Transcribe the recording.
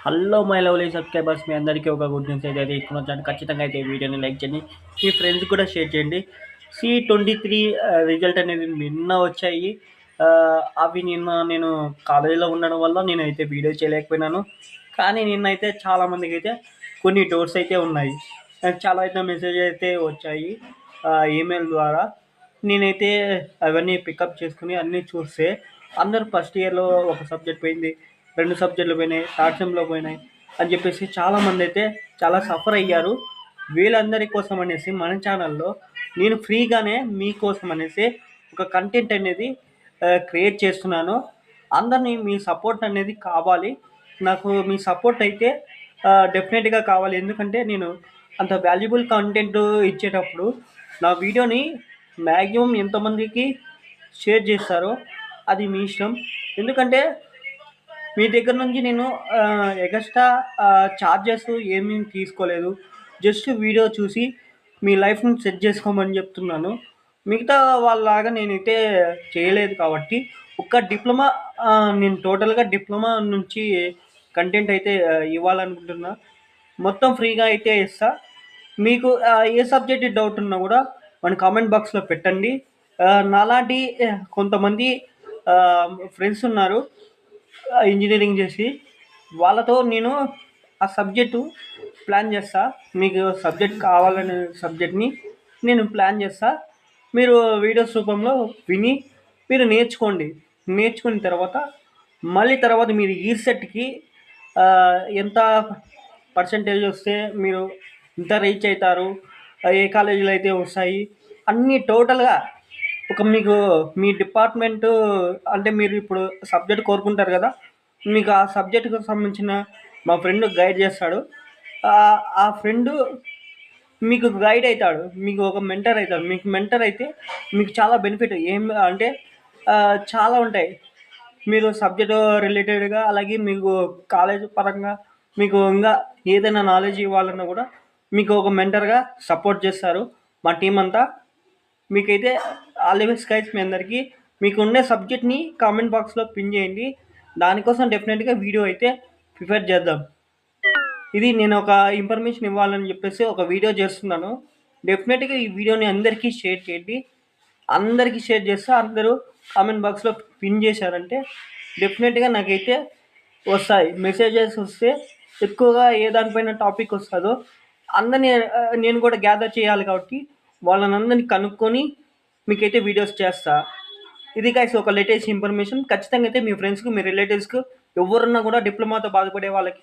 Hello my lovely subscribers, మీ అందరికీ ఒక good news అయితే ఇస్తున్నాను. ఖచ్చితంగా అయితే ఈ వీడియోని లైక్ చేయండి, మీ ఫ్రెండ్స్ కూడా షేర్ చేయండి. C23 రిజల్ట్ అనేది నిన్న వచ్చాయి. అవి నేను కాలేజీలో ఉండడం వల్ల నేనైతే వీడియో చేయలేకపోయినాను. కానీ నిన్నైతే చాలామందికి అయితే కొన్ని డౌట్స్ అయితే ఉన్నాయి. నాకు చాలా అయితే మెసేజ్ అయితే వచ్చాయి ఈమెయిల్ ద్వారా. నేనైతే అవన్నీ పికప్ చేసుకుని అన్నీ చూస్తే అందరూ ఫస్ట్ ఇయర్లో ఒక సబ్జెక్ట్ పోయింది, 2 సబ్జెక్టులు పోయినాయి, థర్డ్ సెమ్‌లో పోయినాయి అని చెప్పేసి చాలామంది అయితే చాలా సఫర్ అయ్యారు. వీళ్ళందరి కోసం అనేసి మన ఛానల్‌లో నేను ఫ్రీగానే మీకోసం అనేసి ఒక కంటెంట్ అనేది క్రియేట్ చేస్తున్నాను. అందరిని మీ సపోర్ట్ అనేది కావాలి. నాకు మీ సపోర్ట్ అయితే డెఫినెట్‌గా కావాలి. ఎందుకంటే నేను అంత వాల్యుబుల్ కంటెంట్ ఇచ్చేటప్పుడు నా వీడియోని మ్యాక్సిమం ఎంతమందికి షేర్ చేస్తారో అది మీ ఇష్టం. ఎందుకంటే మీ దగ్గర నుంచి నేను ఎగస్ట్రా చార్జెస్ ఏమీ తీసుకోలేదు. జస్ట్ వీడియో చూసి మీ లైఫ్‌ని సెట్ చేసుకోమని చెప్తున్నాను. మిగతా వాళ్ళలాగా నేనైతే చేయలేదు కాబట్టి ఒక్క డిప్లొమా నేను టోటల్‌గా డిప్లొమా నుంచి కంటెంట్ అయితే ఇవ్వాలనుకుంటున్నా. మొత్తం ఫ్రీగా అయితే ఇస్తా. మీకు ఏ సబ్జెక్ట్ డౌట్ ఉన్నా కూడా మన కామెంట్ బాక్స్‌లో పెట్టండి. నాలాంటి కొంతమంది ఫ్రెండ్స్ ఉన్నారు ఇంజనీరింగ్ చేసి. వాళ్ళతో నేను ఆ సబ్జెక్టు ప్లాన్ చేస్తా. మీకు సబ్జెక్ట్ కావాలనే సబ్జెక్ట్‌ని నేను ప్లాన్ చేస్తా. మీరు వీడియోస్ రూపంలో విని మీరు నేర్చుకోండి. నేర్చుకున్న తర్వాత మళ్ళీ తర్వాత మీరు ఈసెట్‌కి ఎంత పర్సెంటేజ్ వస్తే మీరు ఇంత రీచ్ అవుతారు, ఏ కాలేజీలో అయితే వస్తాయి అన్నీ టోటల్గా ఒక మీకు మీ డిపార్ట్మెంటు అంటే మీరు ఇప్పుడు సబ్జెక్ట్ కోరుకుంటారు కదా, మీకు ఆ సబ్జెక్టుకు సంబంధించిన మా ఫ్రెండ్ గైడ్ చేస్తాడు. ఆ ఫ్రెండు మీకు గైడ్ అవుతాడు, మీకు ఒక మెంటర్ అవుతాడు. మీకు మెంటర్ అయితే మీకు చాలా బెనిఫిట్ ఏం అంటే చాలా ఉంటాయి. మీరు సబ్జెక్టు రిలేటెడ్గా అలాగే మీకు కాలేజ్ పరంగా మీకు ఇంకా ఏదైనా నాలెడ్జ్ ఇవ్వాలన్నా కూడా మీకు ఒక మెంటర్గా సపోర్ట్ చేస్తారు మా టీం అంతా. మీకైతే ఆల్ ది బెస్ట్ గైస్ మీ అందరికీ. మీకు ఉండే సబ్జెక్ట్ని కామెంట్ బాక్స్లో పిన్ చేయండి. దానికోసం డెఫినెట్గా వీడియో అయితే ప్రిపేర్ చేద్దాం. ఇది నేను ఒక ఇన్ఫర్మేషన్ ఇవ్వాలని చెప్పేసి ఒక వీడియో చేస్తున్నాను. డెఫినెట్గా ఈ వీడియోని అందరికీ షేర్ చేయండి. అందరికీ షేర్ చేస్తే అందరూ కామెంట్ బాక్స్లో పిన్ చేశారంటే డెఫినెట్గా నాకైతే వస్తాయి మెసేజెస్. వస్తే ఎక్కువగా ఏ దానిపైన టాపిక్ వస్తుందో అందరినీ నేను కూడా గ్యాదర్ చేయాలి కాబట్టి వాళ్ళని అందరినీ కనుక్కొని మీకైతే వీడియోస్ చేస్తా. ఇది గైస్ ఒక లేటెస్ట్ ఇన్ఫర్మేషన్. ఖచ్చితంగా అయితే మీ ఫ్రెండ్స్కి మీ రిలేటివ్స్కి ఎవరున్నా కూడా డిప్లొమాతో బాధపడే వాళ్ళకి